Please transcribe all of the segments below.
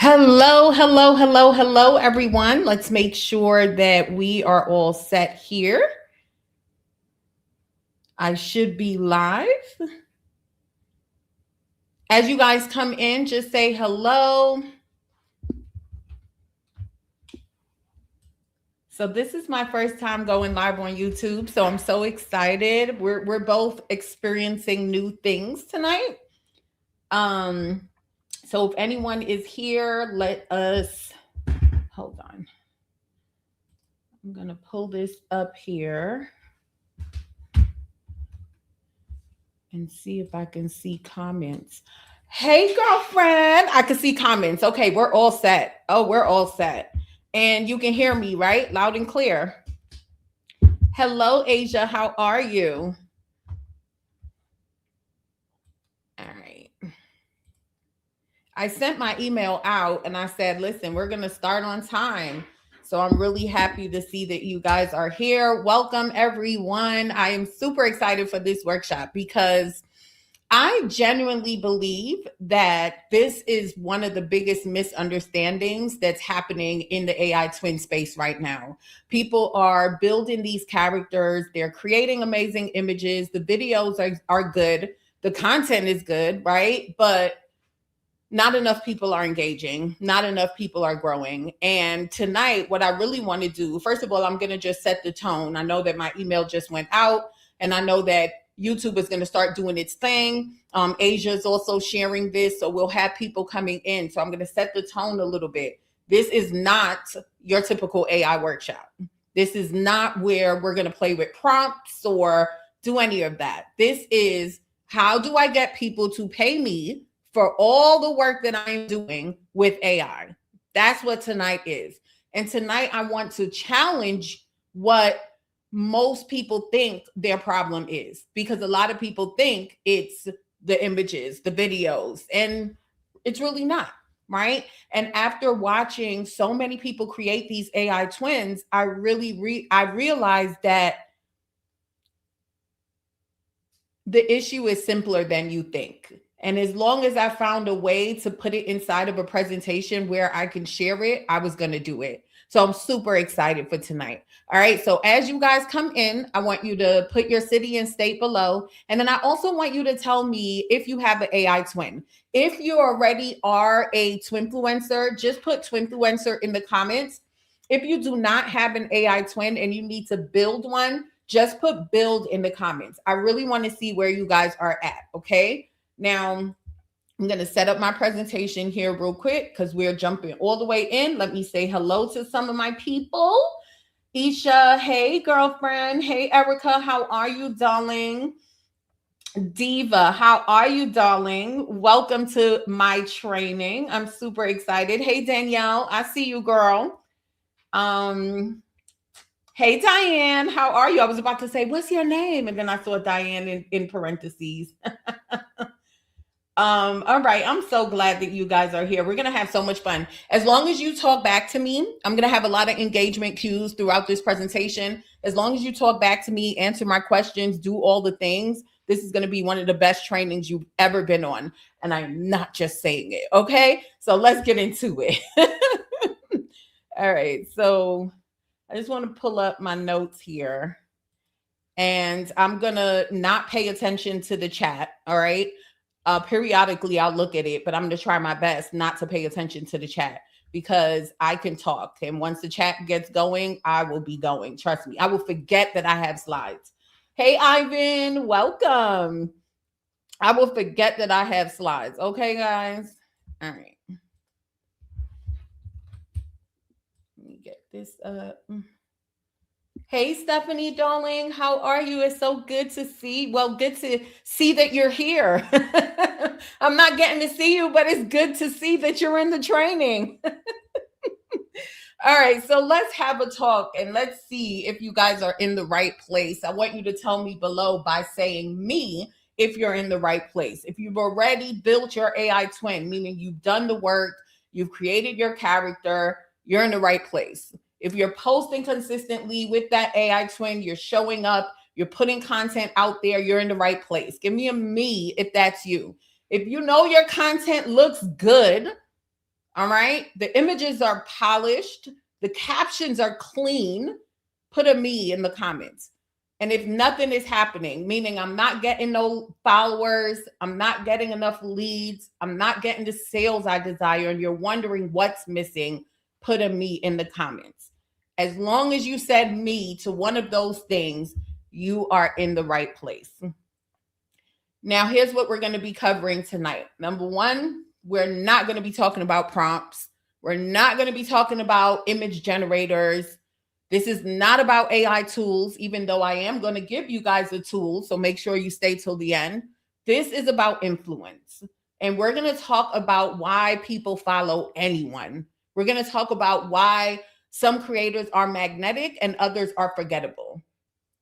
Hello, hello, hello, hello, everyone. Let's make sure that we are all set here. I should be live. As you guys come in, just say hello. So this is my first time going live on YouTube, so I'm so excited. We're both experiencing new things tonight. So if anyone is here, let us hold on. I'm gonna pull this up here and see if I can see comments. Hey, girlfriend. I can see comments. Okay, we're all set. Oh, we're all set. And you can hear me, right? Loud and clear. Hello, Asia. How are you? All right. I sent my email out and I said, listen, we're going to start on time. So I'm really happy to see that you guys are here. Welcome, everyone. I am super excited for this workshop because I genuinely believe that this is one of the biggest misunderstandings that's happening in the AI twin space right now. People are building these characters, they're creating amazing images, the videos are good, the content is good, right? But not enough people are engaging, not enough people are growing. And tonight, what I really want to do, first of all, I'm going to just set the tone. I know that my email just went out, and I know that YouTube is going to start doing its thing. Asia is also sharing this, so we'll have people coming in. So I'm going to set the tone a little bit. This is not your typical AI workshop. This is not where we're going to play with prompts or do any of that. This is how do I get people to pay me for all the work that I'm doing with AI. That's what tonight is. And tonight I want to challenge what most people think their problem is, because a lot of people think it's the images, the videos, and it's really not, right? And after watching so many people create these AI twins, I realized that the issue is simpler than you think. And as long as I found a way to put it inside of a presentation where I can share it, I was going to do it. So I'm super excited for tonight. All right. So as you guys come in, I want you to put your city and state below. And then I also want you to tell me if you have an AI twin. If you already are a twinfluencer, just put twinfluencer in the comments. If you do not have an AI twin and you need to build one, just put build in the comments. I really want to see where you guys are at. Okay. Now, I'm going to set up my presentation here real quick because we're jumping all the way in. Let me say hello to some of my people. Isha, hey, girlfriend. Hey, Erica, how are you, darling? Diva, how are you, darling? Welcome to my training. I'm super excited. Hey, Danielle, I see you, girl. Hey, Diane, how are you? I was about to say, what's your name? And then I saw Diane in parentheses. All right. I'm so glad that you guys are here. We're going to have so much fun. As long as you talk back to me, I'm going to have a lot of engagement cues throughout this presentation. As long as you talk back to me, answer my questions, do all the things, this is going to be one of the best trainings you've ever been on. And I'm not just saying it. Okay. So let's get into it. All right. So I just want to pull up my notes here. And I'm going to not pay attention to the chat. All right. Periodically, I'll look at it, but I'm going to try my best not to pay attention to the chat because I can talk. And once the chat gets going, I will be going. Trust me, I will forget that I have slides. Hey, Ivan, welcome. I will forget that I have slides. Okay, guys? All right. Let me get this up. Hey, Stephanie, darling, how are you? It's so good to see. Well, good to see that you're here. I'm not getting to see you, but it's good to see that you're in the training. All right, so let's have a talk and let's see if you guys are in the right place. I want you to tell me below by saying me if you're in the right place. If you've already built your AI twin, meaning you've done the work, you've created your character, you're in the right place. If you're posting consistently with that AI twin, you're showing up, you're putting content out there, you're in the right place. Give me a me if that's you. If you know your content looks good, All right. The images are polished. The captions are clean. Put a me in the comments. And if nothing is happening, meaning I'm not getting no followers, I'm not getting enough leads, I'm not getting the sales I desire, and you're wondering what's missing, put a me in the comments. As long as you said me to one of those things, you are in the right place. Now, here's what we're going to be covering tonight. Number one, we're not going to be talking about prompts. We're not going to be talking about image generators. This is not about AI tools, even though I am going to give you guys a tool. So make sure you stay till the end. This is about influence. And we're going to talk about why people follow anyone. We're going to talk about why some creators are magnetic and others are forgettable.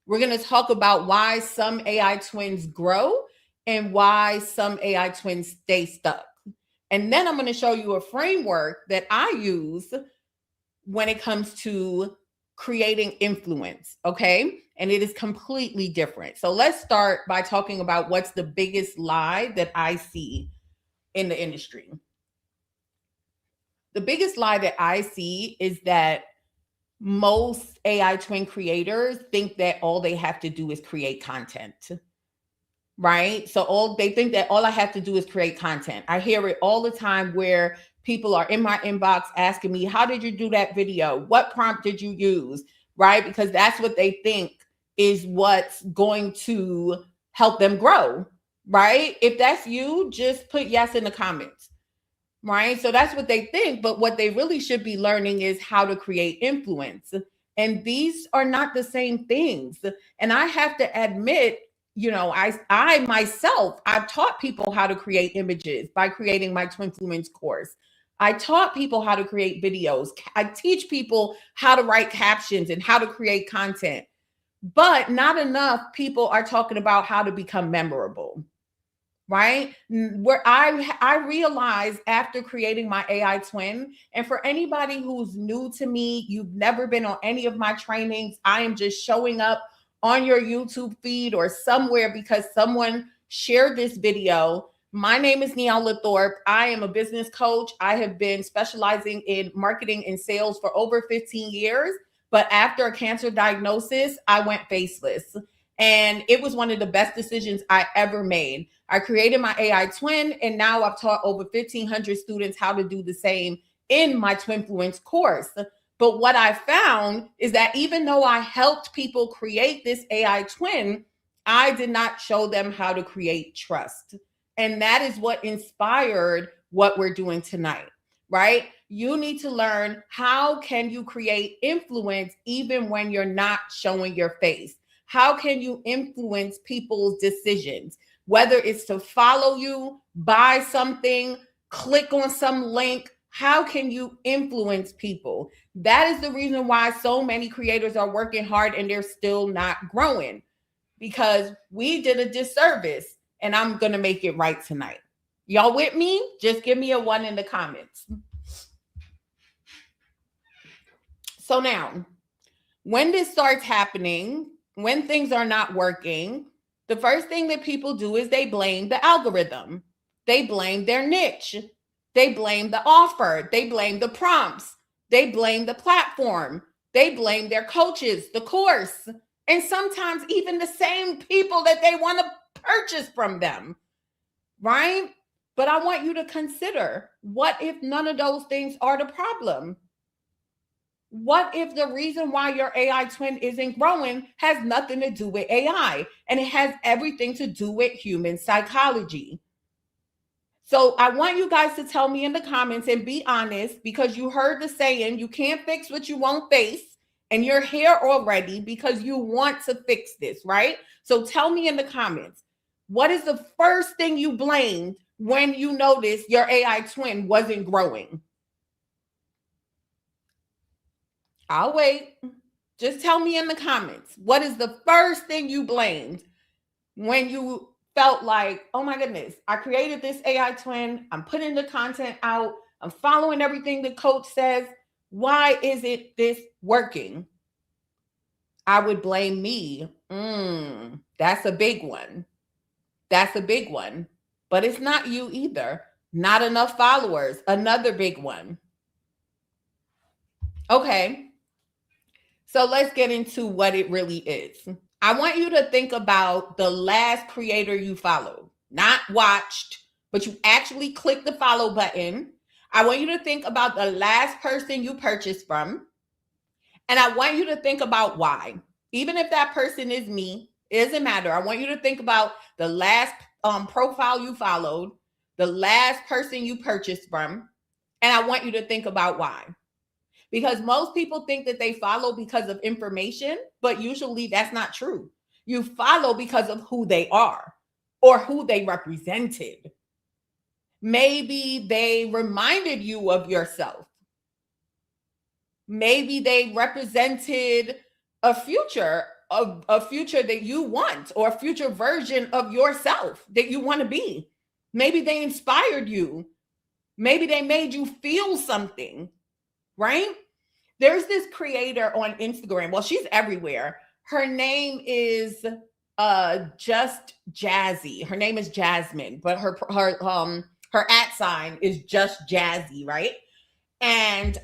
We're going to talk about why some AI twins grow and why some AI twins stay stuck. And then I'm going to show you a framework that I use when it comes to creating influence, okay? And it is completely different. So let's start by talking about what's the biggest lie that I see in the industry. The biggest lie that I see is that most AI twin creators think that all they have to do is create content. Right? So they think that all I have to do is create content. I hear it all the time where people are in my inbox asking me, how did you do that video? What prompt did you use? Right? Because that's what they think is what's going to help them grow. Right? If that's you, just put yes in the comments. Right? So that's what they think. But what they really should be learning is how to create influence. And these are not the same things. And I have to admit, I myself, I've taught people how to create images by creating my Twinfluence course. I taught people how to create videos. I teach people how to write captions and how to create content. But not enough people are talking about how to become memorable. Right? Where I realized after creating my AI twin, and for anybody who's new to me, you've never been on any of my trainings, I am just showing up on your YouTube feed or somewhere because someone shared this video. My name is Neala Thorpe. I am a business coach. I have been specializing in marketing and sales for over 15 years. But after a cancer diagnosis, I went faceless. And it was one of the best decisions I ever made. I created my AI twin, and now I've taught over 1,500 students how to do the same in my Twinfluence course. But what I found is that even though I helped people create this AI twin, I did not show them how to create trust. And that is what inspired what we're doing tonight, right? You need to learn how can you create influence even when you're not showing your face? How can you influence people's decisions? Whether it's to follow you, buy something, click on some link, how can you influence people? That is the reason why so many creators are working hard and they're still not growing, because we did a disservice, and I'm going to make it right tonight. Y'all with me? Just give me a 1 in the comments. So now, when this starts happening, when things are not working, the first thing that people do is they blame the algorithm. They blame their niche. They blame the offer. They blame the prompts. They blame the platform. They blame their coaches, the course, and sometimes even the same people that they want to purchase from them, right? But I want you to consider, what if none of those things are the problem? What if the reason why your AI twin isn't growing has nothing to do with AI and it has everything to do with human psychology? So I want you guys to tell me in the comments and be honest, because you heard the saying, you can't fix what you won't face, and you're here already because you want to fix this, right? So tell me in the comments, what is the first thing you blamed when you noticed your AI twin wasn't growing? I'll wait. Just tell me in the comments, what is the first thing you blamed when you felt like, oh my goodness, I created this AI twin, I'm putting the content out, I'm following everything the coach says. Why isn't this working? I would blame me. That's a big one. That's a big one. But it's not you either. Not enough followers, another big one. Okay, so let's get into what it really is. I want you to think about the last creator you followed, not watched, but you actually click the follow button. I want you to think about the last person you purchased from, and I want you to think about why. Even if that person is me, it doesn't matter. I want you to think about the last profile you followed, the last person you purchased from, and I want you to think about why. Because most people think that they follow because of information, but usually that's not true. You follow because of who they are or who they represented. Maybe they reminded you of yourself. Maybe they represented a future of a future that you want, or a future version of yourself that you want to be. Maybe they inspired you. Maybe they made you feel something, right? There's this creator on Instagram. Well, she's everywhere. Her name is Just Jazzy. Her name is Jasmine, but her at sign is Just Jazzy, right? And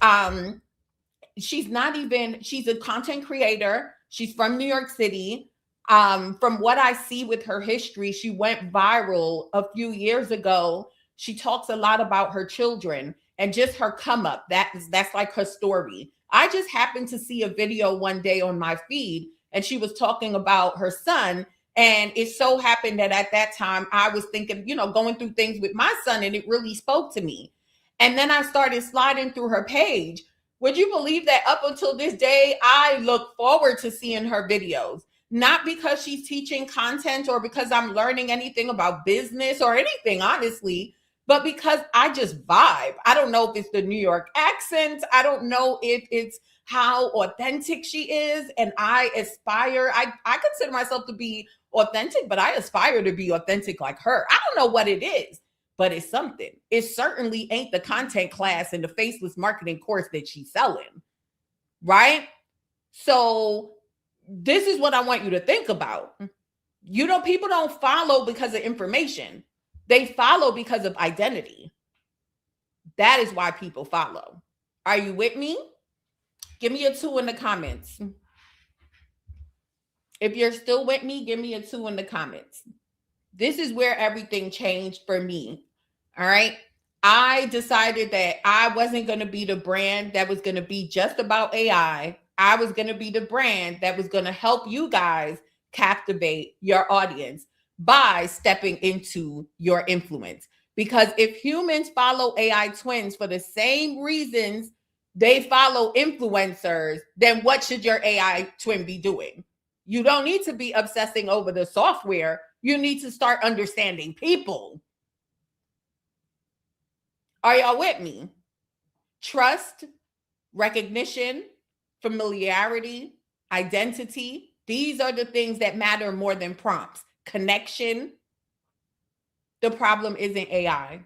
she's a content creator. She's from New York City. From what I see with her history, she went viral a few years ago. She talks a lot about her children and just her come up. That's like her story. I just happened to see a video one day on my feed, and she was talking about her son. And it so happened that at that time I was thinking, going through things with my son, and it really spoke to me. And then I started sliding through her page. Would you believe that up until this day, I look forward to seeing her videos? Not because she's teaching content or because I'm learning anything about business or anything, honestly, but because I just vibe. I don't know if it's the New York accent. I don't know if it's how authentic she is. And I aspire, I consider myself to be authentic, but I aspire to be authentic like her. I don't know what it is, but it's something. It certainly ain't the content class and the faceless marketing course that she's selling, right? So this is what I want you to think about. People don't follow because of information. They follow because of identity. That is why people follow. Are you with me? Give me a 2 in the comments. If you're still with me, give me a 2 in the comments. This is where everything changed for me. All right. I decided that I wasn't going to be the brand that was going to be just about AI. I was going to be the brand that was going to help you guys captivate your audience by stepping into your influence. Because if humans follow AI twins for the same reasons they follow influencers, then what should your AI twin be doing? You don't need to be obsessing over the software. You need to start understanding people. Are y'all with me? Trust, recognition, familiarity, identity. These are the things that matter more than prompts. Connection. The problem isn't AI.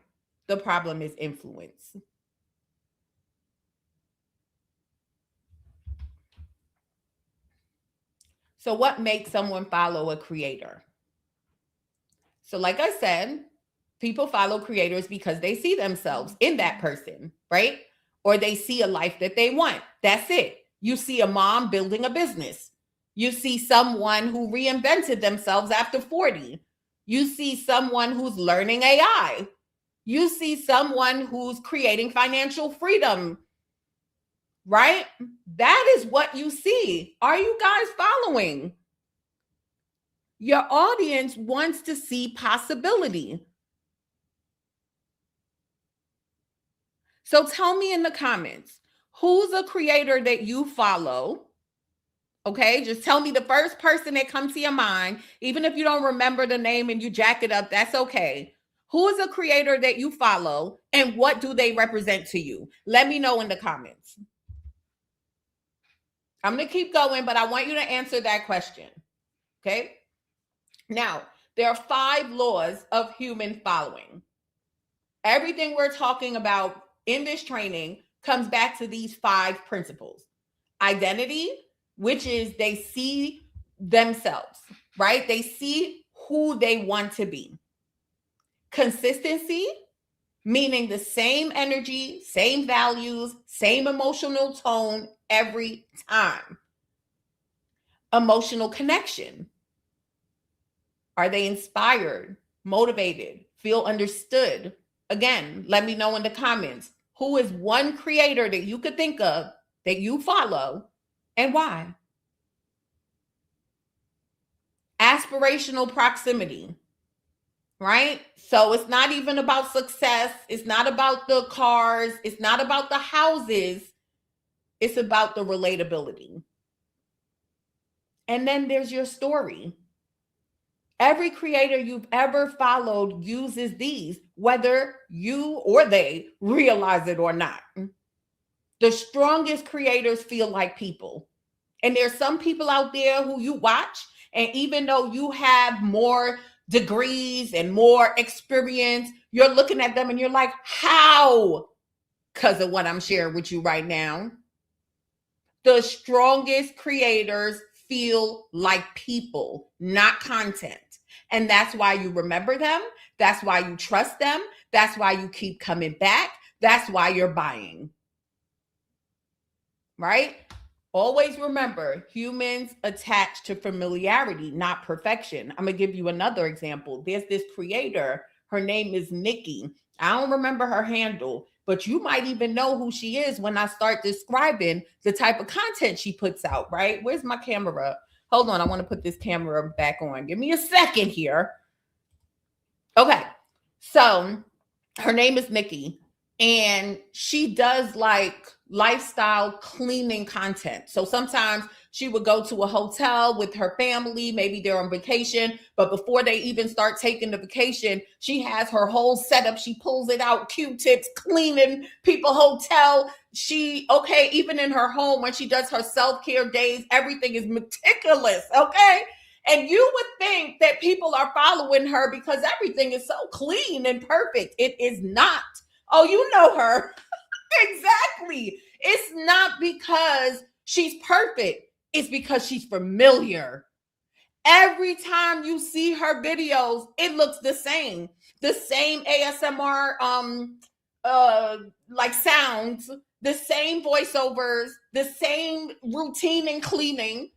The problem is influence. So what makes someone follow a creator? So like I said, people follow creators because they see themselves in that person, right? Or they see a life that they want. That's it. You see a mom building a business. You see someone who reinvented themselves after 40. You see someone who's learning AI. You see someone who's creating financial freedom, right? That is what you see. Are you guys following? Your audience wants to see possibility. So tell me in the comments, who's a creator that you follow? Okay, just tell me the first person that comes to your mind. Even if you don't remember the name and you jack it up, that's okay. Who is a creator that you follow and what do they represent to you? Let me know in the comments. I'm going to keep going, but I want you to answer that question. Okay. Now, there are 5 laws of human following. Everything we're talking about in this training comes back to these 5 principles. Identity, which is they see themselves, right? They see who they want to be. Consistency, meaning the same energy, same values, same emotional tone every time. Emotional connection. Are they inspired, motivated, feel understood? Again, let me know in the comments. Who is one creator that you could think of that you follow and why? Aspirational proximity, right? So it's not even about success. It's not about the cars. It's not about the houses. It's about the relatability. And then there's your story. Every creator you've ever followed uses these, whether you or they realize it or not. The strongest creators feel like people. And there's some people out there who you watch, and even though you have more degrees and more experience, you're looking at them and you're like, how? Because of what I'm sharing with you right now. The strongest creators feel like people, not content. And that's why you remember them. That's why you trust them. That's why you keep coming back. That's why you're buying. Right? Always remember, humans attach to familiarity, not perfection. I'm going to give you another example. There's this creator. Her name is Nikki. I don't remember her handle, but you might even know who she is when I start describing the type of content she puts out, right? Where's my camera? Hold on. I want to put this camera back on. Give me a second here. Okay. So her name is Nikki, and she does like lifestyle cleaning content. So sometimes she would go to a hotel with her family, maybe they're on vacation, but before they even start taking the vacation, she has her whole setup. She pulls it out, Q-tips, cleaning people hotel. Even in her home when she does her self-care days, everything is meticulous, okay? And you would think that people are following her because everything is so clean and perfect. It is not. Oh, you know her. Exactly. It's not because she's perfect. It's because she's familiar. Every time you see her videos, it looks the same. The same ASMR like sounds, the same voiceovers, the same routine and cleaning.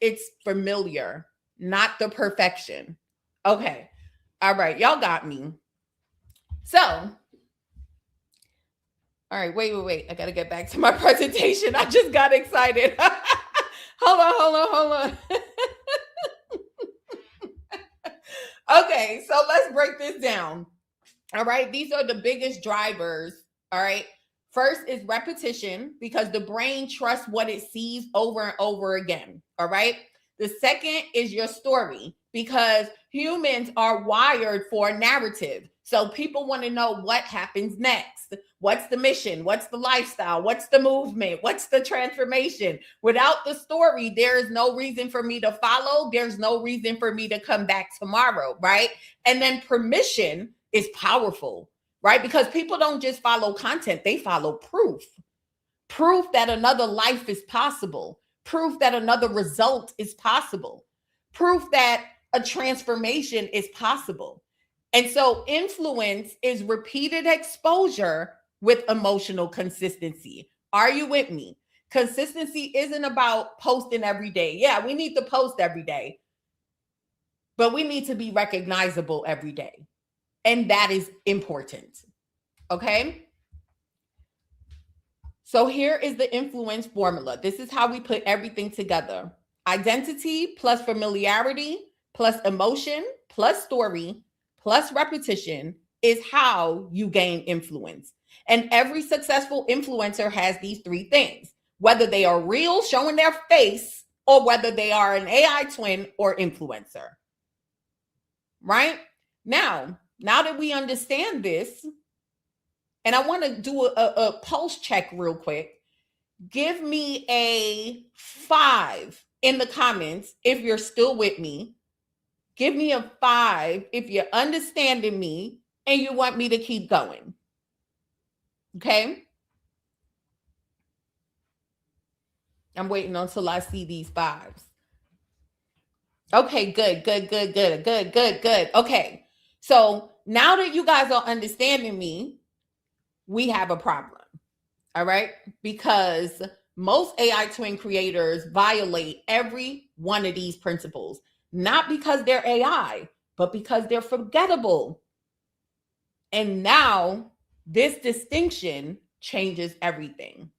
It's familiar, not the perfection. Okay. All right, y'all got me. So, all right, wait. I got to get back to my presentation. I just got excited. Hold on. Okay, so let's break this down. All right, these are the biggest drivers. All right. First is repetition, because the brain trusts what it sees over and over again. All right. The second is your story, because humans are wired for a narrative. So people want to know what happens next. What's the mission? What's the lifestyle? What's the movement? What's the transformation? Without the story, there is no reason for me to follow. There's no reason for me to come back tomorrow, right? And then permission is powerful, right? Because people don't just follow content, they follow proof that another life is possible, proof that another result is possible, proof that a transformation is possible. And so influence is repeated exposure with emotional consistency. Are you with me? Consistency isn't about posting every day. Yeah, we need to post every day, but we need to be recognizable every day. And that is important. Okay. So here is the influence formula. This is how we put everything together. Identity plus familiarity plus emotion plus story plus repetition is how you gain influence. And every successful influencer has these three things, whether they are real, showing their face, or whether they are an AI twin or influencer. Right? Now that we understand this, and I want to do a pulse check real quick. Give me a 5 in the comments if you're still with me. Give me a 5 if you're understanding me and you want me to keep going. Okay? I'm waiting until I see these 5s. Okay, good. Okay. So now that you guys are understanding me, we have a problem. All right. Because most AI twin creators violate every one of these principles, not because they're AI, but because they're forgettable. And now this distinction changes everything,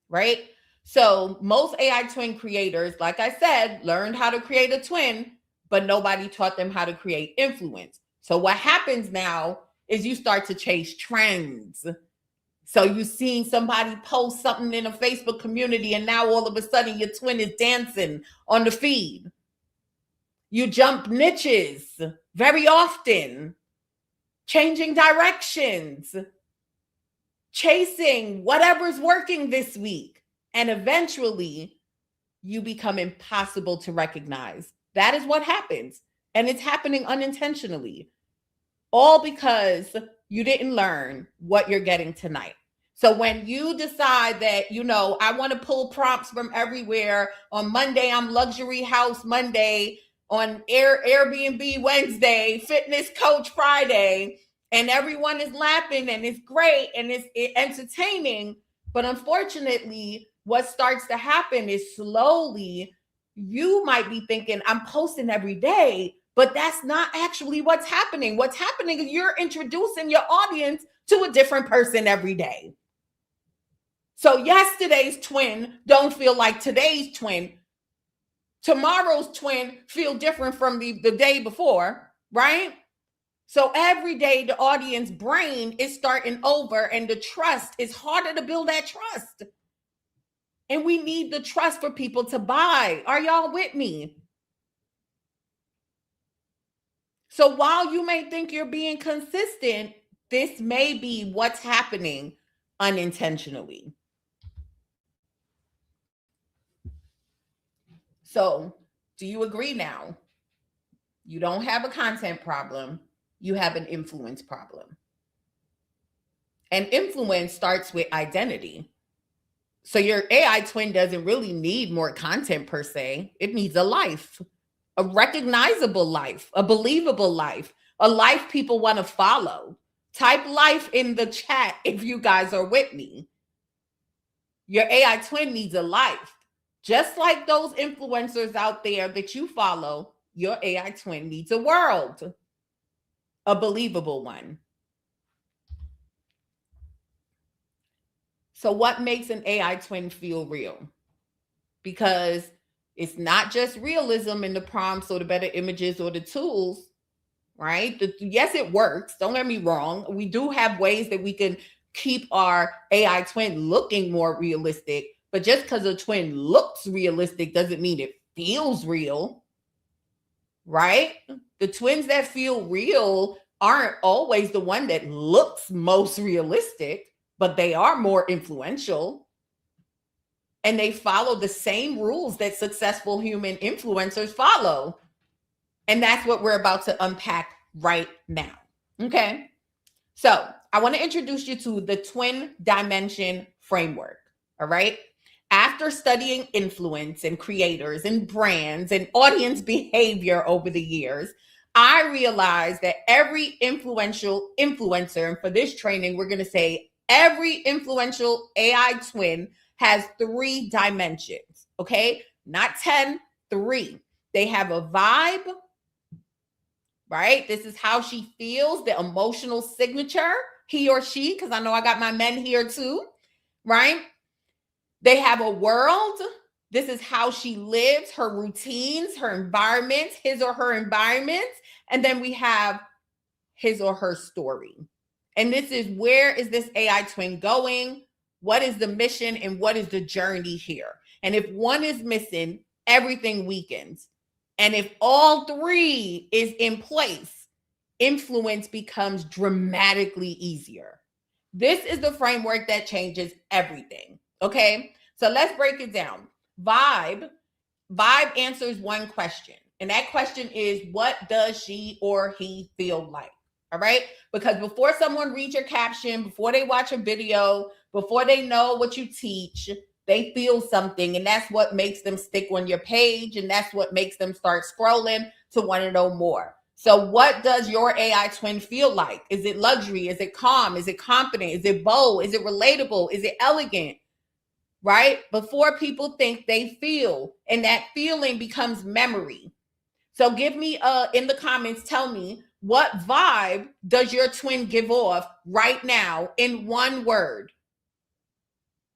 right? So most AI twin creators, like I said, learned how to create a twin, but nobody taught them how to create influence. So what happens now is you start to chase trends. So you seeing somebody post something in a Facebook community, and now all of a sudden your twin is dancing on the feed. You jump niches very often, changing directions, chasing whatever's working this week. And eventually you become impossible to recognize. That is what happens. And it's happening unintentionally. All because you didn't learn what you're getting tonight. So when you decide that, I want to pull prompts from everywhere, on Monday, I'm luxury house Monday, on Airbnb Wednesday, fitness coach Friday, and everyone is laughing and it's great and it's entertaining. But unfortunately, what starts to happen is slowly you might be thinking, I'm posting every day, but that's not actually what's happening. What's happening is you're introducing your audience to a different person every day. So yesterday's twin don't feel like today's twin. Tomorrow's twin feel different from the day before, right? So every day the audience brain is starting over, and the trust is harder to build. That trust. And we need the trust for people to buy. Are y'all with me? So while you may think you're being consistent, this may be what's happening unintentionally. So do you agree now? You don't have a content problem. You have an influence problem. And influence starts with identity. So your AI twin doesn't really need more content per se. It needs a life, a recognizable life, a believable life, a life people want to follow. Type life in the chat if you guys are with me. Your AI twin needs a life. Just like those influencers out there that you follow, your AI twin needs a world, a believable one. So what makes an AI twin feel real? Because it's not just realism in the prompts or the better images or the tools, right? Yes, it works. Don't get me wrong. We do have ways that we can keep our AI twin looking more realistic, but just because a twin looks realistic doesn't mean it feels real, right? The twins that feel real aren't always the one that looks most realistic, but they are more influential. And they follow the same rules that successful human influencers follow. And that's what we're about to unpack right now. Okay. So I want to introduce you to the twin dimension framework. All right. After studying influence and creators and brands and audience behavior over the years, I realized that every influential influencer, and for this training, we're going to say every influential AI twin has 3 dimensions. Okay. Not 10, 3. They have a vibe, right? This is how she feels, the emotional signature, he or she, because I know I got my men here too, right? They have a world. This is how she lives, her routines, her environments, his or her environments. And then we have his or her story. And this is, where is this AI twin going? What is the mission and what is the journey here? And if one is missing, everything weakens. And if all 3 is in place, influence becomes dramatically easier. This is the framework that changes everything. Okay, so let's break it down. Vibe answers one question. And that question is, what does she or he feel like? All right, because before someone reads your caption, before they watch a video, before they know what you teach, they feel something, and that's what makes them stick on your page, and that's what makes them start scrolling to want to know more. So what does your AI twin feel like? Is it luxury? Is it calm? Is it confident? Is it bold? Is it relatable? Is it elegant? Right? Before people think, they feel, and that feeling becomes memory. So give me in the comments, tell me, what vibe does your twin give off right now in one word?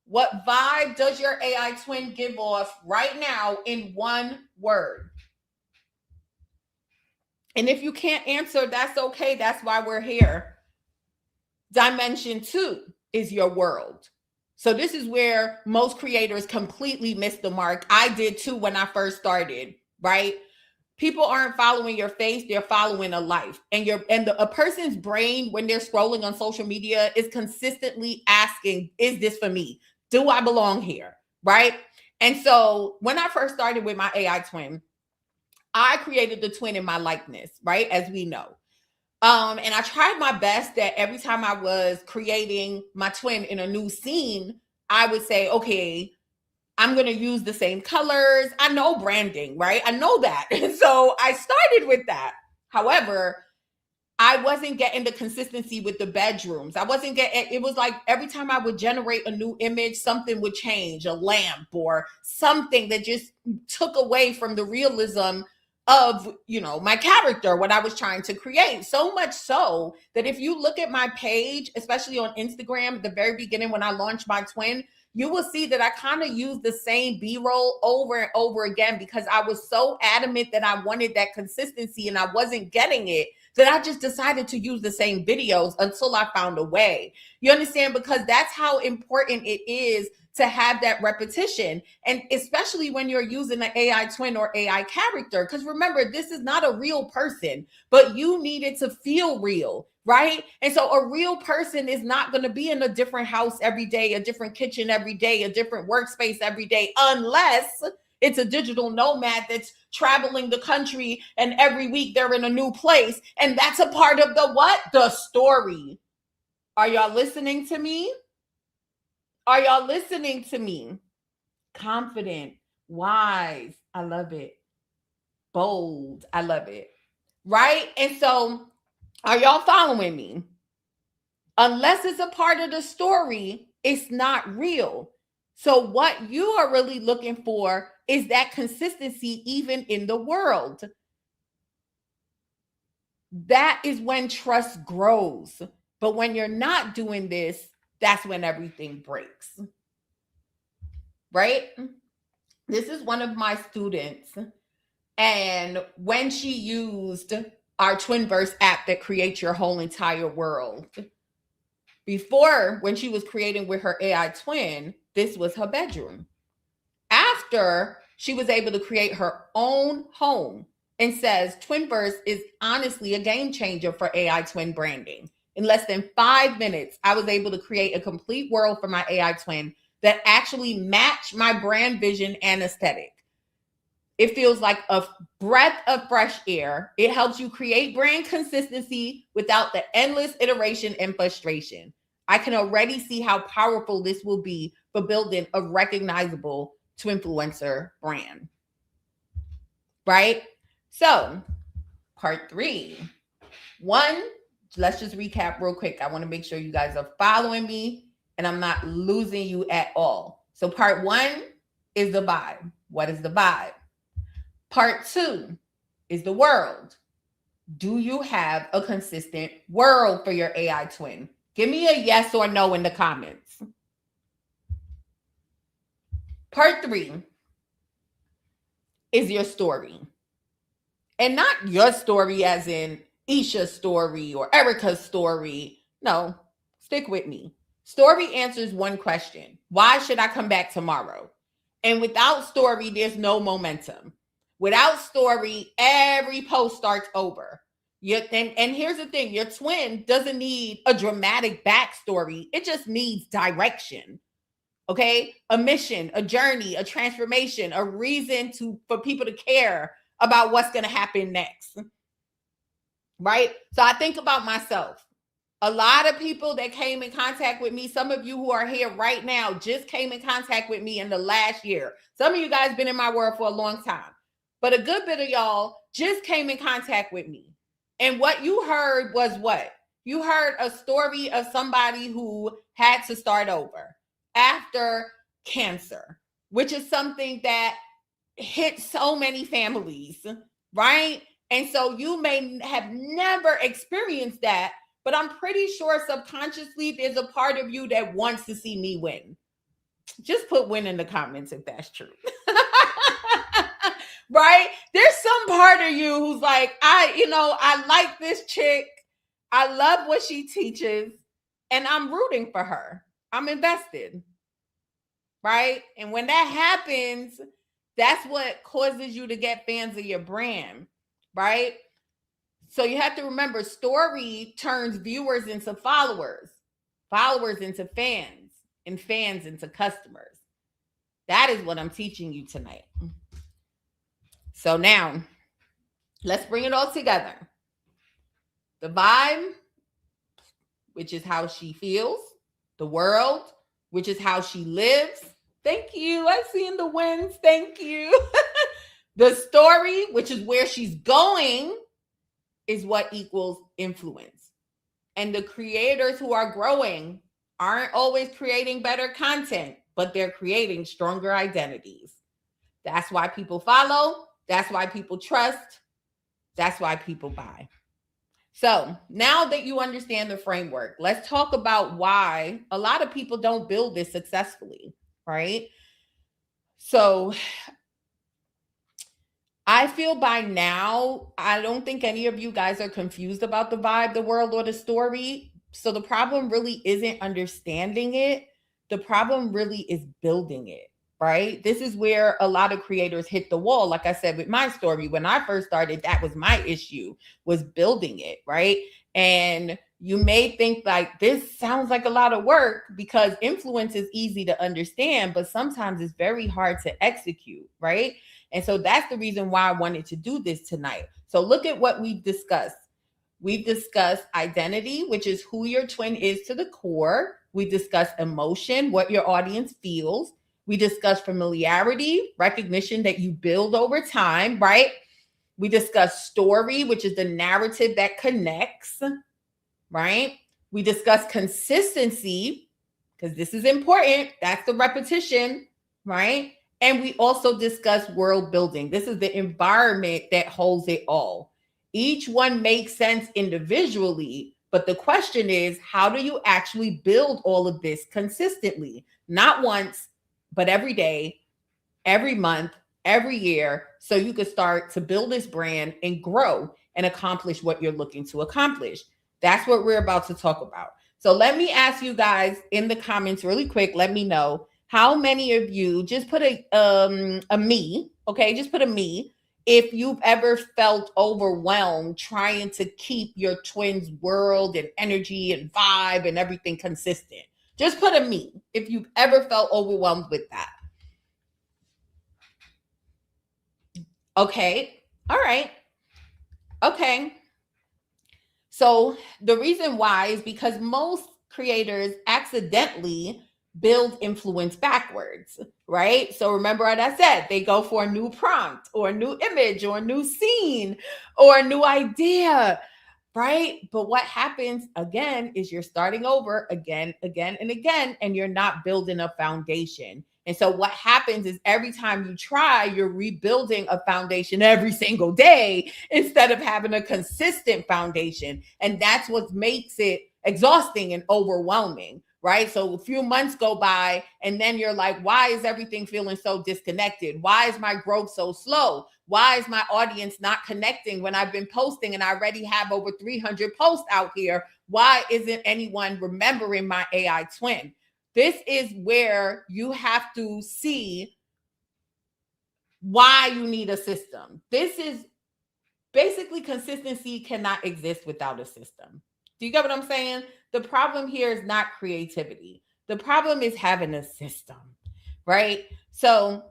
What vibe does your AI twin give off right now in one word? And if you can't answer, that's okay. That's why we're here. Dimension 2 is your world. So this is where most creators completely miss the mark. I did too when I first started, right? People aren't following your face, they're following a life. And a person's brain, when they're scrolling on social media, is consistently asking, is this for me? Do I belong here? Right? And so when I first started with my AI twin, I created the twin in my likeness, right? As we know. And I tried my best that every time I was creating my twin in a new scene, I would say, okay, I'm going to use the same colors. I know branding, right? I know that. And so I started with that. However, I wasn't getting the consistency with the bedrooms. I wasn't getting, it was like every time I would generate a new image, something would change, a lamp or something that just took away from the realism of, my character, what I was trying to create. So much so that if you look at my page, especially on Instagram, at the very beginning when I launched my twin, you will see that I kind of used the same B-roll over and over again because I was so adamant that I wanted that consistency and I wasn't getting it, that I just decided to use the same videos until I found a way. You understand? Because that's how important it is to have that repetition. And especially when you're using an AI twin or AI character, because remember, this is not a real person, but you need it to feel real, right? And so a real person is not going to be in a different house every day, a different kitchen every day, a different workspace every day, unless it's a digital nomad that's traveling the country and every week they're in a new place. And that's a part of the what? The story. Are y'all listening to me? Are y'all listening to me? Confident, wise, I love it. Bold, I love it. Right? And so, are y'all following me? Unless it's a part of the story, it's not real. So, what you are really looking for is that consistency, even in the world. That is when trust grows. But when you're not doing this, that's when everything breaks. Right? This is one of my students. And when she used our Twinverse app that creates your whole entire world, before, when she was creating with her AI twin, this was her bedroom. After, she was able to create her own home and says Twinverse is honestly a game changer for AI twin branding. In less than 5 minutes, I was able to create a complete world for my AI twin that actually matched my brand vision and aesthetic. It feels like a breath of fresh air. It helps you create brand consistency without the endless iteration and frustration. I can already see how powerful this will be for building a recognizable Twinfluencer brand. Right? So, part 3. 1, let's just recap real quick. I want to make sure you guys are following me and I'm not losing you at all. So, part 1 is the vibe. What is the vibe? Part 2 is the world. Do you have a consistent world for your AI twin? Give me a yes or no in the comments. Part 3 is your story. And not your story as in Isha's story or Erica's story. No, stick with me. Story answers one question. Why should I come back tomorrow? And without story, there's no momentum. Without story, every post starts over. And here's the thing, your twin doesn't need a dramatic backstory. It just needs direction. Okay? A mission, a journey, a transformation, a reason for people to care about what's going to happen next. Right? So I think about myself. A lot of people that came in contact with me, some of you who are here right now just came in contact with me in the last year. Some of you guys been in my world for a long time. But a good bit of y'all just came in contact with me. And what you heard was what? You heard a story of somebody who had to start over after cancer, which is something that hit so many families, right? And so you may have never experienced that, but I'm pretty sure subconsciously there's a part of you that wants to see me win. Just put win in the comments if that's true. Right? There's some part of you who's like, I like this chick. I love what she teaches, and I'm rooting for her. I'm invested. Right? And when that happens, that's what causes you to get fans of your brand, right? So you have to remember, story turns viewers into followers, followers into fans, and fans into customers. That is what I'm teaching you tonight. So now, let's bring it all together. The vibe, which is how she feels. The world, which is how she lives. Thank you. I've seen the wins. Thank you. The story, which is where she's going, is what equals influence. And the creators who are growing aren't always creating better content, but they're creating stronger identities. That's why people follow. That's why people trust. That's why people buy. So now that you understand the framework, let's talk about why a lot of people don't build this successfully, right? So I feel by now, I don't think any of you guys are confused about the vibe, the world, or the story. So the problem really isn't understanding it. The problem really is building it, right? This is where a lot of creators hit the wall. Like I said, with my story, when I first started, that was my issue, was building it, right? And you may think like, this sounds like a lot of work, because influence is easy to understand, but sometimes it's very hard to execute, right? And so that's the reason why I wanted to do this tonight. So look at what we've discussed. We've discussed identity, which is who your twin is to the core. We discussed emotion, what your audience feels. We discussed familiarity, recognition that you build over time, right? We discussed story, which is the narrative that connects, right? We discussed consistency, because this is important. That's the repetition, right? And we also discuss world building. This is the environment that holds it all. Each one makes sense individually, but the question is, how do you actually build all of this consistently? Not once, but every day, every month, every year, so you can start to build this brand and grow and accomplish what you're looking to accomplish. That's what we're about to talk about. So let me ask you guys in the comments really quick. Let me know how many of you, just put a me, okay? Just put a me, if you've ever felt overwhelmed trying to keep your twin's world and energy and vibe and everything consistent. Just put a me if you've ever felt overwhelmed with that. Okay. All right. Okay. So the reason why is because most creators accidentally build influence backwards, right? So remember what I said, they go for a new prompt or a new image or a new scene or a new idea, right? But what happens again is you're starting over again, and again, and you're not building a foundation. And so what happens is every time you try, you're rebuilding a foundation every single day instead of having a consistent foundation. And that's what makes it exhausting and overwhelming, right? So a few months go by and then you're like, why is everything feeling so disconnected? Why is my growth so slow? Why is my audience not connecting when I've been posting and I already have over 300 posts out here? Why isn't anyone remembering my AI twin? This is where you have to see why you need a system. This is basically, consistency cannot exist without a system. Do you get what I'm saying? The problem here is not creativity. The problem is having a system, right? So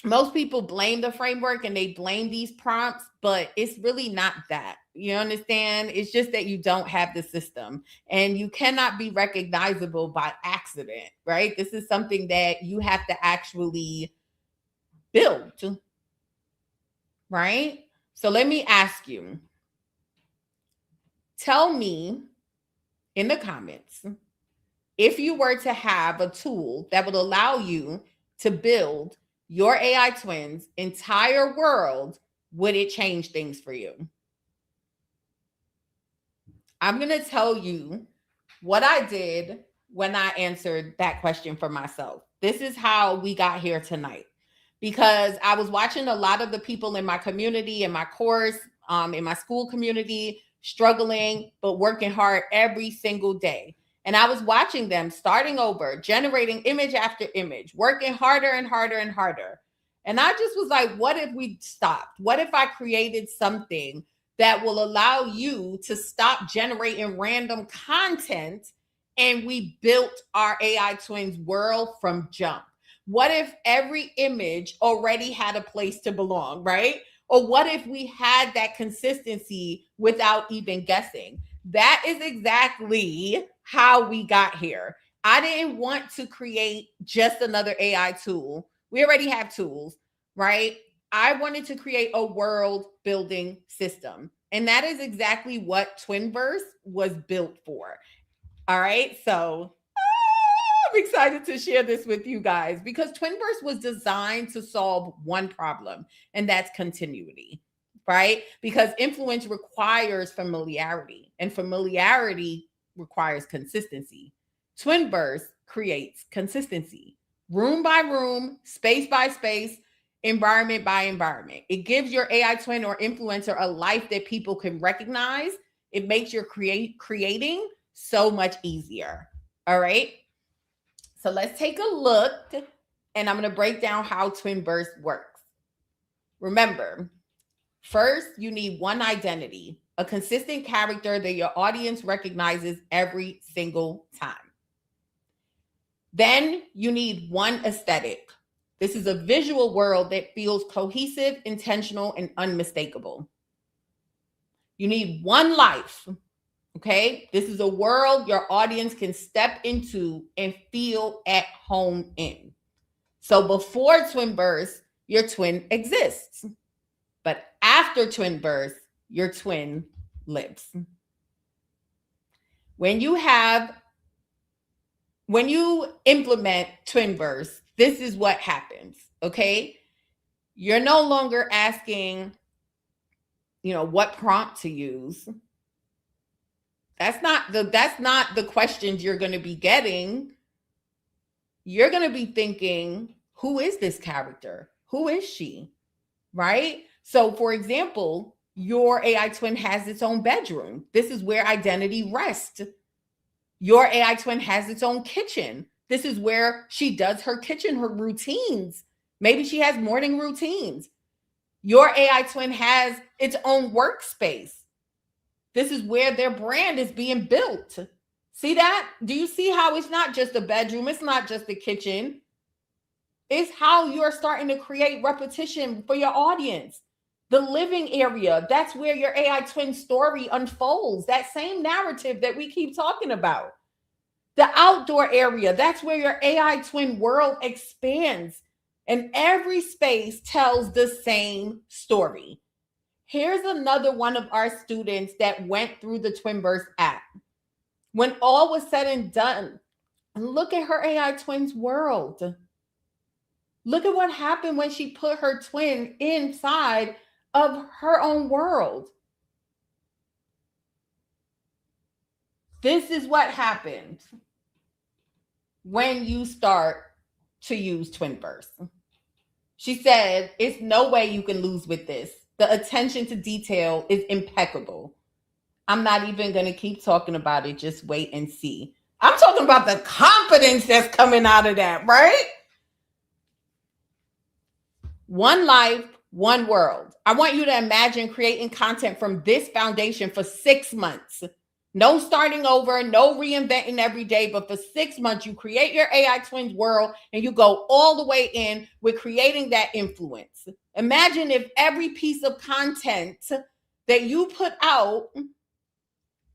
most people blame the framework and they blame these prompts, but it's really not that. You understand? It's just that you don't have the system and you cannot be recognizable by accident, right? This is something that you have to actually build, right? So let me ask you, Tell me in the comments if you were to have a tool that would allow you to build your AI twin's entire world, would it change things for you? I'm going to tell you what I did when I answered that question for myself. This is how we got here tonight, because I was watching a lot of the people in my community, in my course, in my school community, struggling, but working hard every single day. And I was watching them starting over, generating image after image, working harder and harder and harder. And I just was like, what if we stopped? What if I created something that will allow you to stop generating random content and we built our AI twins world from jump? What if every image already had a place to belong, right? Or what if we had that consistency without even guessing? That is exactly how we got here. I didn't want to create just another AI tool. We already have tools, right? I wanted to create a world building system. And that is exactly what Twinverse was built for. All right. So I'm excited to share this with you guys because Twinverse was designed to solve one problem, and that's continuity, right? Because influence requires familiarity, and familiarity requires consistency. Twinverse creates consistency, room by room, space by space, environment by environment. It gives your AI twin or influencer a life that people can recognize. It makes your creating so much easier. All right. So let's take a look, and I'm going to break down how Twinverse works. Remember, first, you need one identity, a consistent character that your audience recognizes every single time. Then you need one aesthetic. This is a visual world that feels cohesive, intentional, and unmistakable. You need one life. Okay, this is a world your audience can step into and feel at home in. So before Twinverse, your twin exists. But after Twinverse, your twin lives. When you implement Twinverse, this is what happens. Okay, you're no longer asking, what prompt to use. That's not the questions you're going to be getting. You're going to be thinking, who is this character? Who is she? Right? So, for example, your AI twin has its own bedroom. This is where identity rests. Your AI twin has its own kitchen. This is where she does her kitchen, her routines. Maybe she has morning routines. Your AI twin has its own workspace. This is where their brand is being built. See that? Do you see how it's not just a bedroom? It's not just a kitchen. It's how you're starting to create repetition for your audience. The living area, that's where your AI twin story unfolds. That same narrative that we keep talking about. The outdoor area, that's where your AI twin world expands. And every space tells the same story. Here's another one of our students that went through the Twinverse app. When all was said and done, look at her AI twin's world. Look at what happened when she put her twin inside of her own world. This is what happens when you start to use Twinverse. She said, it's no way you can lose with this. The attention to detail is impeccable. I'm not even going to keep talking about it. Just wait and see. I'm talking about the confidence that's coming out of that, right? One life, one world. I want you to imagine creating content from this foundation for 6 months. No starting over, no reinventing every day, but for 6 months, you create your AI twins world and you go all the way in with creating that influence. Imagine if every piece of content that you put out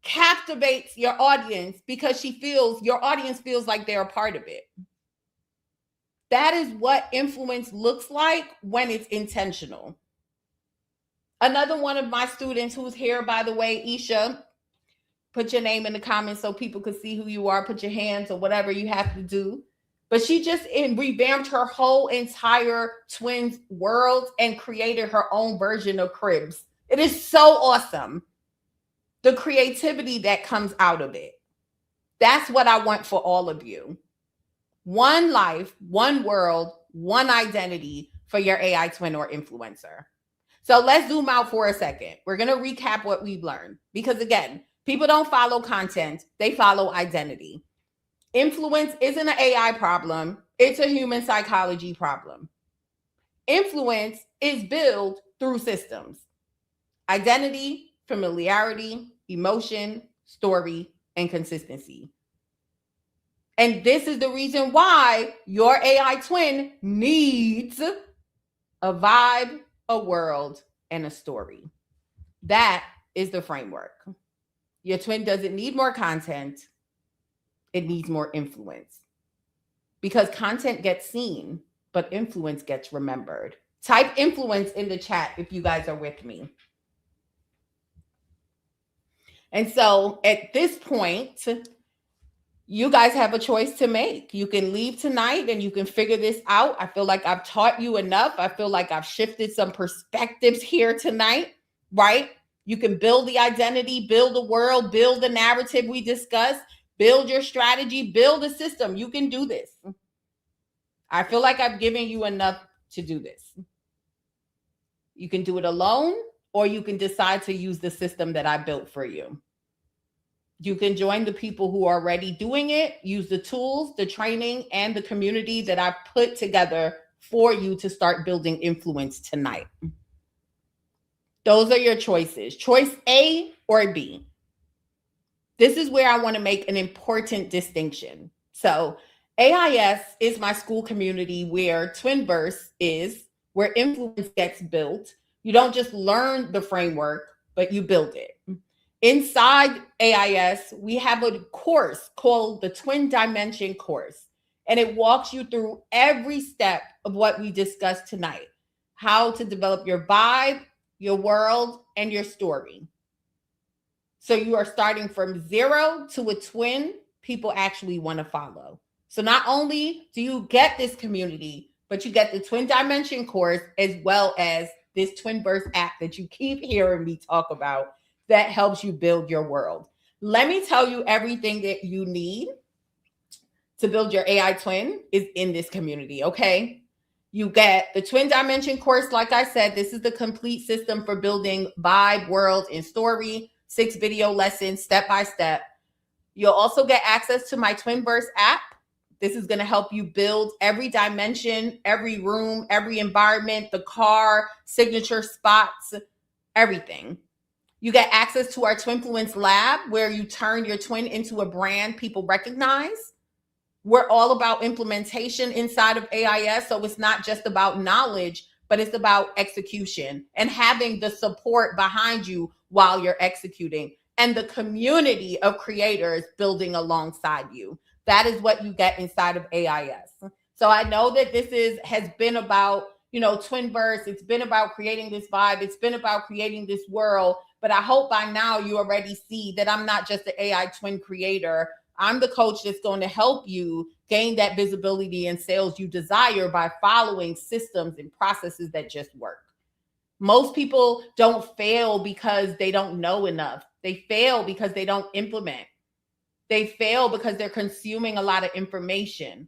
captivates your audience because your audience feels like they're a part of it. That is what influence looks like when it's intentional. Another one of my students who's here, by the way, Isha, Put your name in the comments so people could see who you are. Put your hands or whatever you have to do. But she just revamped her whole entire twins world and created her own version of Cribs. It is so awesome. The creativity that comes out of it. That's what I want for all of you. One life, one world, one identity for your AI twin or influencer. So let's zoom out for a second. We're going to recap what we've learned. Because again, people don't follow content, they follow identity. Influence isn't an AI problem, it's a human psychology problem. Influence is built through systems: identity, familiarity, emotion, story, and consistency. And this is the reason why your AI twin needs a vibe, a world, and a story. That is the framework. Your twin doesn't need more content, it needs more influence. Because content gets seen, but influence gets remembered. Type influence in the chat if you guys are with me. And so at this point, you guys have a choice to make. You can leave tonight and you can figure this out. I feel like I've taught you enough. I feel like I've shifted some perspectives here tonight, right? You can build the identity, build the world, build the narrative we discussed, build your strategy, build a system. You can do this. I feel like I've given you enough to do this. You can do it alone, or you can decide to use the system that I built for you. You can join the people who are already doing it, use the tools, the training, and the community that I put together for you to start building influence tonight. Those are your choices. Choice A or B. This is where I want to make an important distinction. So AIS is my school community where Twinverse is, where influence gets built. You don't just learn the framework, but you build it. Inside AIS, we have a course called the Twin Dimension course, and it walks you through every step of what we discussed tonight: how to develop your vibe, your world, and your story. So you are starting from zero to a twin people actually want to follow. So not only do you get this community, but you get the Twin Dimension course as well as this Twinverse app that you keep hearing me talk about that helps you build your world. Let me tell you, everything that you need to build your AI twin is in this community, okay? You get the Twin Dimension course. Like I said, this is the complete system for building vibe, world, and story. 6 video lessons, step by step. You'll also get access to my Twinverse app. This is going to help you build every dimension, every room, every environment, the car, signature spots, everything. You get access to our Twinfluence Lab, where you turn your twin into a brand people recognize. We're all about implementation inside of AIS. So it's not just about knowledge, but it's about execution and having the support behind you while you're executing, and the community of creators building alongside you. That is what you get inside of AIS. So I know that this has been about, Twinverse. It's been about creating this vibe. It's been about creating this world. But I hope by now you already see that I'm not just an AI twin creator. I'm the coach that's going to help you gain that visibility and sales you desire by following systems and processes that just work. Most people don't fail because they don't know enough. They fail because they don't implement. They fail because they're consuming a lot of information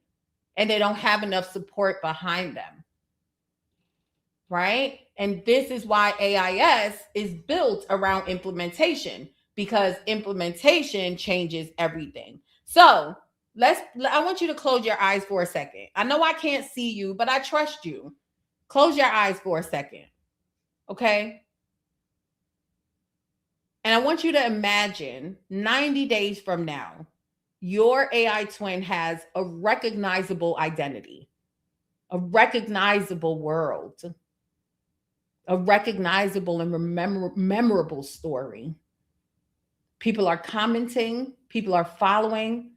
and they don't have enough support behind them. Right? And this is why AIS is built around implementation, because implementation changes everything. So I want you to close your eyes for a second. I know I can't see you, but I trust you. Close your eyes for a second. Okay? And I want you to imagine 90 days from now, your AI twin has a recognizable identity, a recognizable world, a recognizable and memorable story. People are commenting, people are following,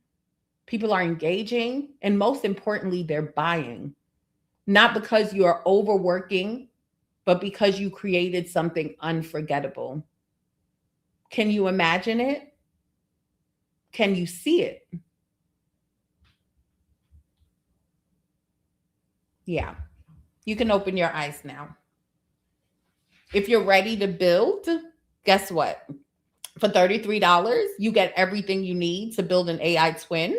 people are engaging, and most importantly, they're buying. Not because you are overworking, but because you created something unforgettable. Can you imagine it? Can you see it? Yeah. You can open your eyes now. If you're ready to build, guess what? For $33, you get everything you need to build an AI twin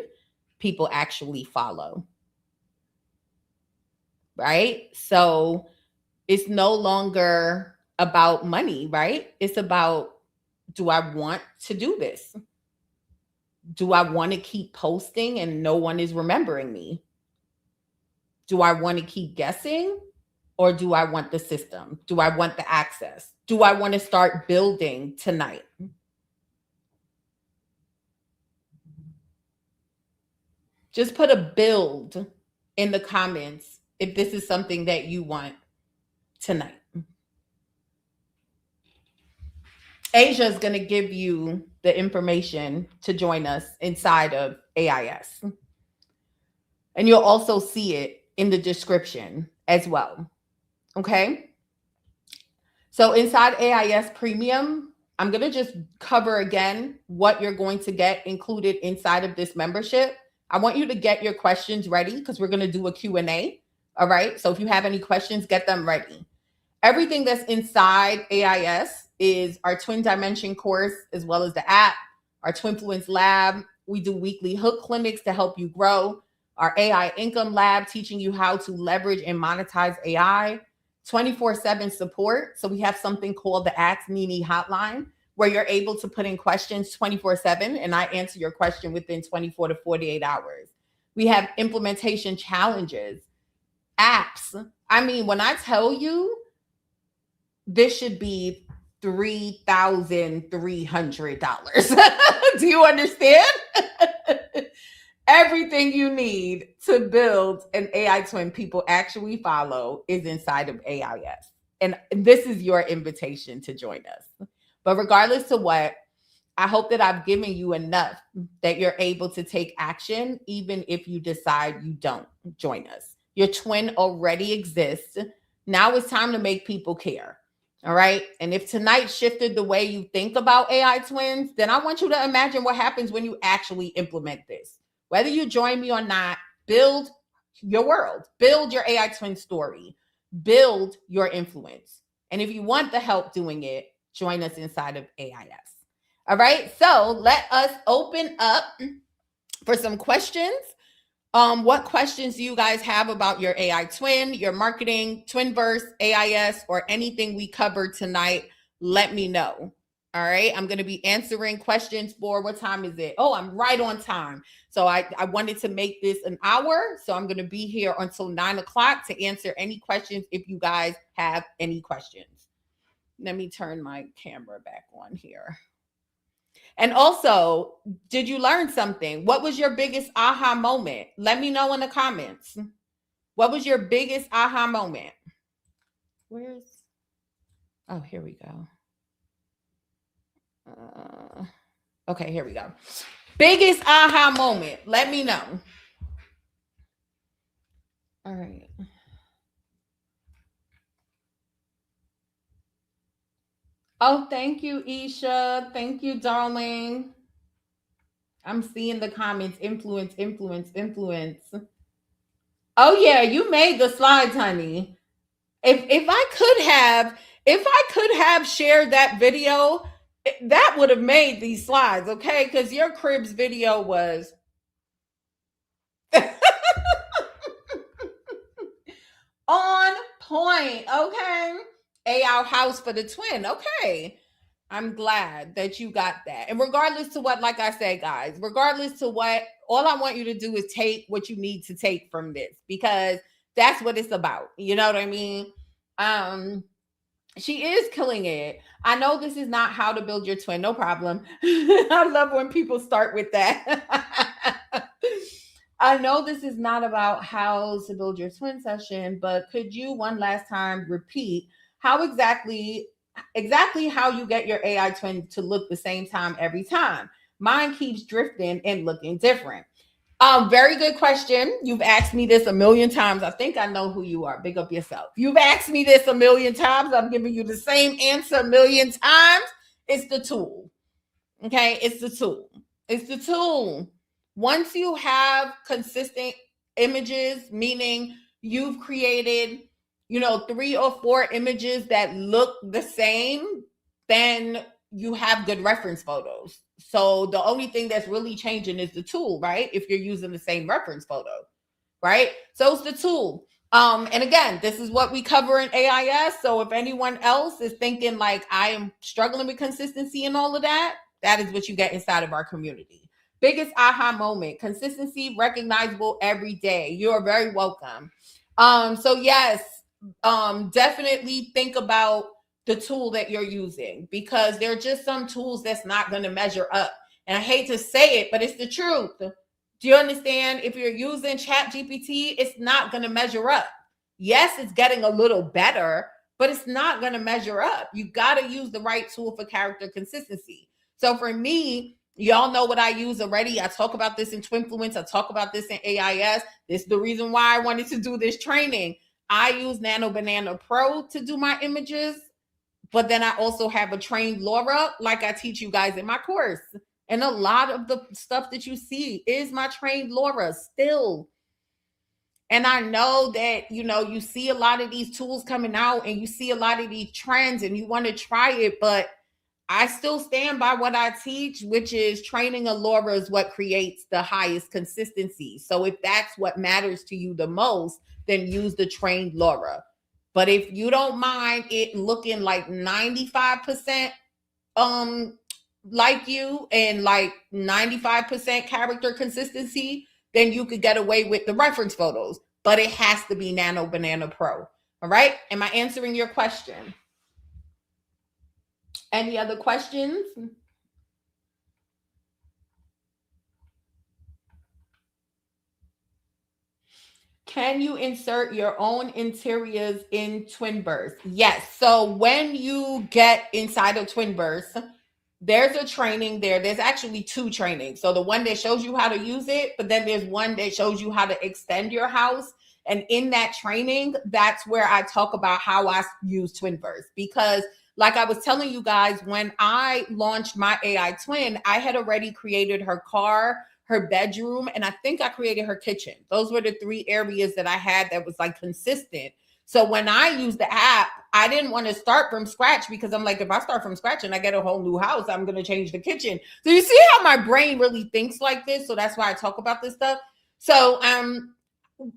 people actually follow. Right? So it's no longer about money, right? It's about, do I want to do this? Do I want to keep posting and no one is remembering me? Do I want to keep guessing? Or do I want the system? Do I want the access? Do I want to start building tonight? Just put a build in the comments if this is something that you want tonight. Asia is going to give you the information to join us inside of AIS. And you'll also see it in the description as well. Okay? So inside AIS Premium, I'm going to just cover again what you're going to get included inside of this membership. I want you to get your questions ready because we're going to do a Q&A. All right? So if you have any questions, get them ready. Everything that's inside AIS is our Twin Dimension course, as well as the app, our Twinfluence Lab. We do weekly hook clinics to help you grow. Our AI Income Lab, teaching you how to leverage and monetize AI. 24/7 support. So we have something called the Ask Nini hotline, where you're able to put in questions 24/7, and I answer your question within 24 to 48 hours. We have implementation challenges, apps. I mean, when I tell you, this should be $3,300. Do you understand? Everything you need to build an AI twin people actually follow is inside of AIS. And this is your invitation to join us. But regardless to what, I hope that I've given you enough that you're able to take action, even if you decide you don't join us. Your twin already exists. Now it's time to make people care. All right. And if tonight shifted the way you think about AI twins, then I want you to imagine what happens when you actually implement this. Whether you join me or not, build your world, build your AI twin story, build your influence. And if you want the help doing it, join us inside of AIS. All right. So let us open up for some questions. What questions do you guys have about your AI twin, your marketing, Twinverse, AIS, or anything we covered tonight? Let me know. All right. I'm going to be answering questions for, what time is it? Oh, I'm right on time. So I wanted to make this an hour. So I'm going to be here until 9 o'clock to answer any questions if you guys have any questions. Let me turn my camera back on here. And also, did you learn something? What was your biggest aha moment? Let me know in the comments. What was your biggest aha moment? Oh, here we go. Okay, here we go. Biggest aha moment. Let me know. All right. Oh, thank you, Isha. Thank you, darling. I'm seeing the comments. Influence, influence, influence. Oh yeah, you made the slides, honey. If I could have shared that video, that would have made these slides, okay? Because your cribs video was on point, okay? AI house for the twin, okay. I'm glad that you got that. And regardless to what, like I said, guys, regardless to what, all I want you to do is take what you need to take from this, because that's what it's about. You know what I mean? She is killing it. I know this is not how to build your twin. No problem. I love when people start with that. I know this is not about how to build your twin session, but could you one last time repeat how exactly how you get your AI twin to look the same time every time? Mine keeps drifting and looking different. Very good question. You've asked me this a million times. I think I know who you are. Big up yourself. You've asked me this a million times. I'm giving you the same answer a million times. It's the tool. Okay, it's the tool. It's the tool. Once you have consistent images, meaning you've created, 3 or 4 images that look the same, then you have good reference photos. So the only thing that's really changing is the tool, right? If you're using the same reference photo, right? So it's the tool. And again, this is what we cover in AIS. So if anyone else is thinking like I am struggling with consistency and all of that, that is what you get inside of our community. Biggest aha moment: consistency, recognizable every day. You are very welcome. So yes, definitely think about the tool that you're using, because there are just some tools that's not going to measure up. And I hate to say it, but it's the truth. Do you understand? If you're using Chat GPT, it's not going to measure up. Yes, it's getting a little better, but it's not going to measure up. You got to use the right tool for character consistency. So for me, y'all know what I use already. I talk about this in Twinfluence. I talk about this in AIS. This is the reason why I wanted to do this training. I use Nano Banana Pro to do my images, but then I also have a trained Laura, like I teach you guys in my course. And a lot of the stuff that you see is my trained Laura still. And I know that, you see a lot of these tools coming out and you see a lot of these trends and you want to try it, but I still stand by what I teach, which is training a Laura is what creates the highest consistency. So if that's what matters to you the most, then use the trained Laura. But if you don't mind it looking like 95% um like you and like 95% character consistency, then you could get away with the reference photos. But it has to be Nano Banana Pro. All right? Am I answering your question? Any other questions? Can you insert your own interiors in Twinverse? Yes. So when you get inside of Twinverse, there's a training there. There's actually 2 trainings. So the one that shows you how to use it, but then there's one that shows you how to extend your house. And in that training, that's where I talk about how I use Twinverse. Because like I was telling you guys, when I launched my AI twin, I had already created her car, her bedroom, and I think I created her kitchen. Those were the 3 areas that I had that was like consistent. So when I use the app, I didn't want to start from scratch, because I'm like, if I start from scratch and I get a whole new house, I'm going to change the kitchen. So you see how my brain really thinks like this. So that's why I talk about this stuff. So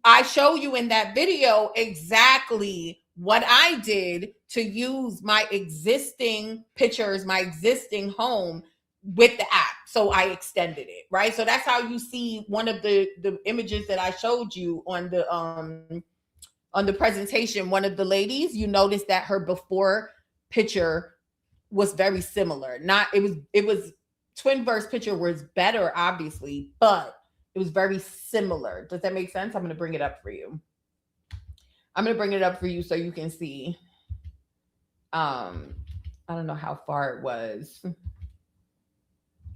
I show you in that video exactly what I did to use my existing pictures, my existing home with the app. So I extended it, right? So that's how you see one of the images that I showed you on the presentation. One of the ladies, you notice that her before picture was very similar. Not it was Twinverse picture was better, obviously, but it was very similar. Does that make sense? I'm going to bring it up for you. I'm going to bring it up for you so you can see. I don't know how far it was.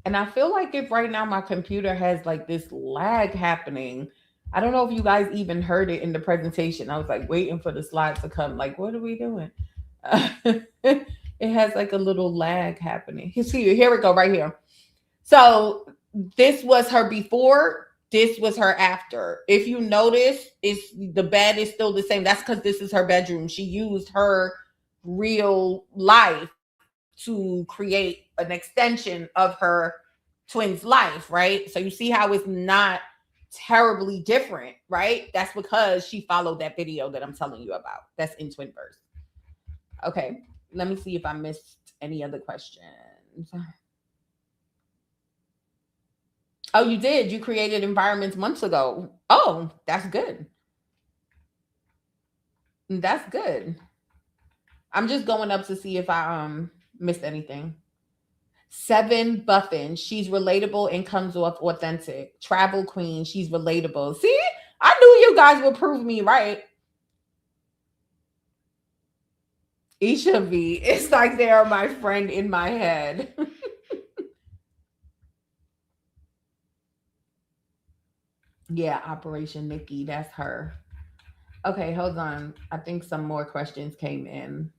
And I feel like if right now my computer has like this lag happening, I don't know if you guys even heard it in the presentation. I was like waiting for the slides to come. Like, what are we doing? It has like a little lag happening. Here we go, right here. So this was her before. This was her after. If you notice, it's the bed is still the same. That's because this is her bedroom. She used her real life to create an extension of her twin's life, right? So you see how it's not terribly different, right? That's because she followed that video that I'm telling you about. That's in Twinverse. Okay, let me see if I missed any other questions. Oh, you did. You created environments months ago. Oh, that's good. That's good. I'm just going up to see if I missed anything. 7 Buffin. She's relatable and comes off authentic. Travel queen. She's relatable. See, I knew you guys would prove me right. Isha V. It's like they are my friend in my head. Yeah, Operation Nikki. That's her. Okay, hold on. I think some more questions came in.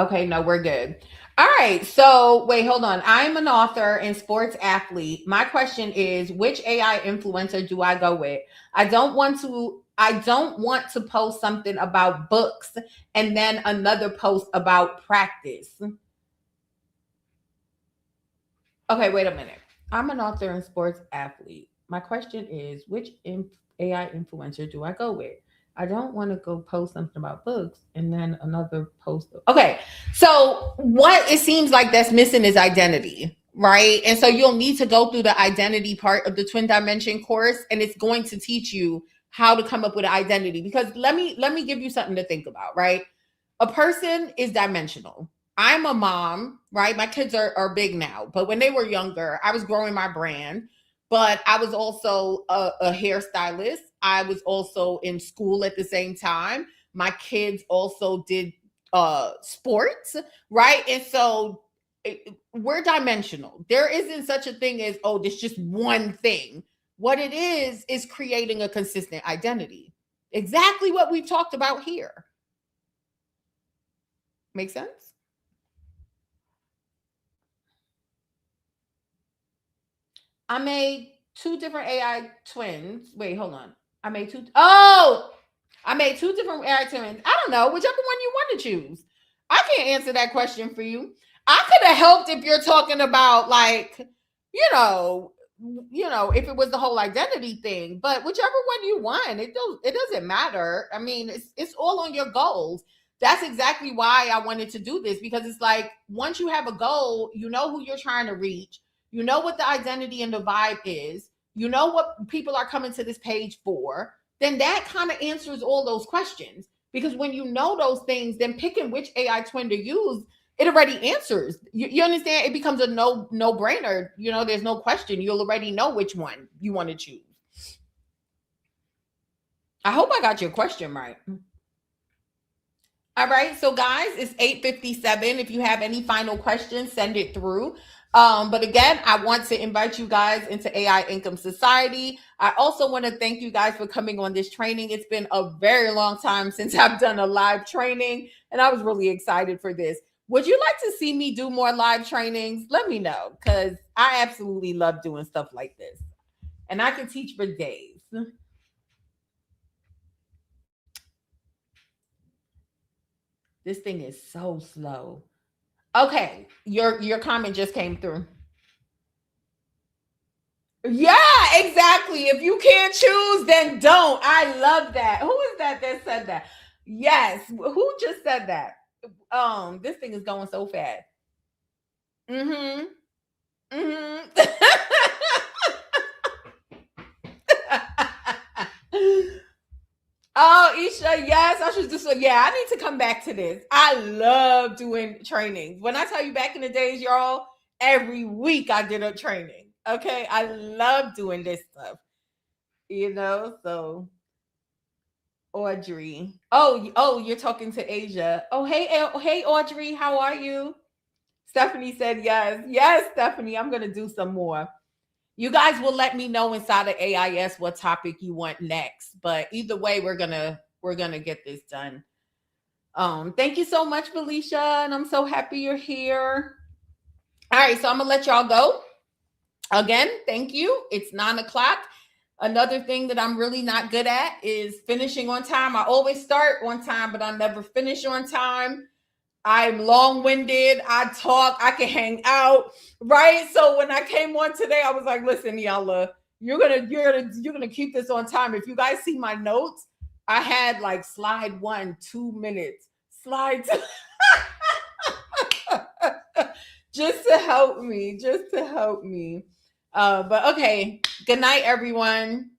Okay, no, we're good. All right. So wait, hold on. I'm an author and sports athlete. My question is, which AI influencer do I go with? I don't want to post something about books and then another post about practice. Okay, wait a minute. I'm an author and sports athlete. My question is, which AI influencer do I go with? I don't want to go post something about books and then another post. Okay, so what it seems like that's missing is identity, right? And so you'll need to go through the identity part of the twin dimension course, and it's going to teach you how to come up with an identity. Because let me give you something to think about, right? A person is dimensional. I'm a mom, right? My kids are big now, but when they were younger, I was growing my brand, but I was also a hairstylist. I was also in school at the same time. My kids also did sports, right? And so we're dimensional. There isn't such a thing as, oh, there's just one thing. What it is creating a consistent identity. Exactly what we've talked about here. Make sense? I made two different AI twins. Wait, hold on. I made two. Oh, I made two different AI twins. I don't know, whichever one you want to choose. I can't answer that question for you. I could have helped if you're talking about like, you know, if it was the whole identity thing. But whichever one you want, it doesn't matter. I mean, it's all on your goals. That's exactly why I wanted to do this, because it's like once you have a goal, you know who you're trying to reach, you know what the identity and the vibe is, you know what people are coming to this page for, then that kind of answers all those questions. Because when you know those things, then picking which AI twin to use, it already answers. You understand? It becomes a no brainer. There's no question. You'll already know which one you want to choose. I hope I got your question right. All right, so guys, it's 8:57. If you have any final questions, send it through. But again, I want to invite you guys into AI Income Society. I also want to thank you guys for coming on this training. It's been a very long time since I've done a live training, and I was really excited for this. Would you like to see me do more live trainings? Let me know, because I absolutely love doing stuff like this. And I can teach for days. This thing is so slow. Okay, your comment just came through. Yeah, exactly. If you can't choose, then don't. I love that. Who is that said that? Yes. Who just said that? This thing is going so fast. Mm-hmm. Mm-hmm. Oh, Isha, yes, I should do so. Yeah, I need to come back to this. I love doing trainings. When I tell you back in the days, y'all, every week I did a training. Okay. I love doing this stuff, so Audrey. Oh, you're talking to Asia. Oh, hey, Audrey, how are you? Stephanie said yes. Yes, Stephanie, I'm gonna do some more. You guys will let me know inside of AIS what topic you want next. But either way, we're gonna get this done. Thank you so much, Felicia, and I'm so happy you're here. All right, so I'm gonna let y'all go. Again, thank you. It's 9 o'clock. Another thing that I'm really not good at is finishing on time. I always start on time, but I never finish on time. I'm long-winded. I talk. I can hang out, right? So when I came on today, I was like, "Listen, Yalla, you're gonna keep this on time." If you guys see my notes, I had like slide 1, 2 minutes, slide two, just to help me, just to help me. But okay. Good night, everyone.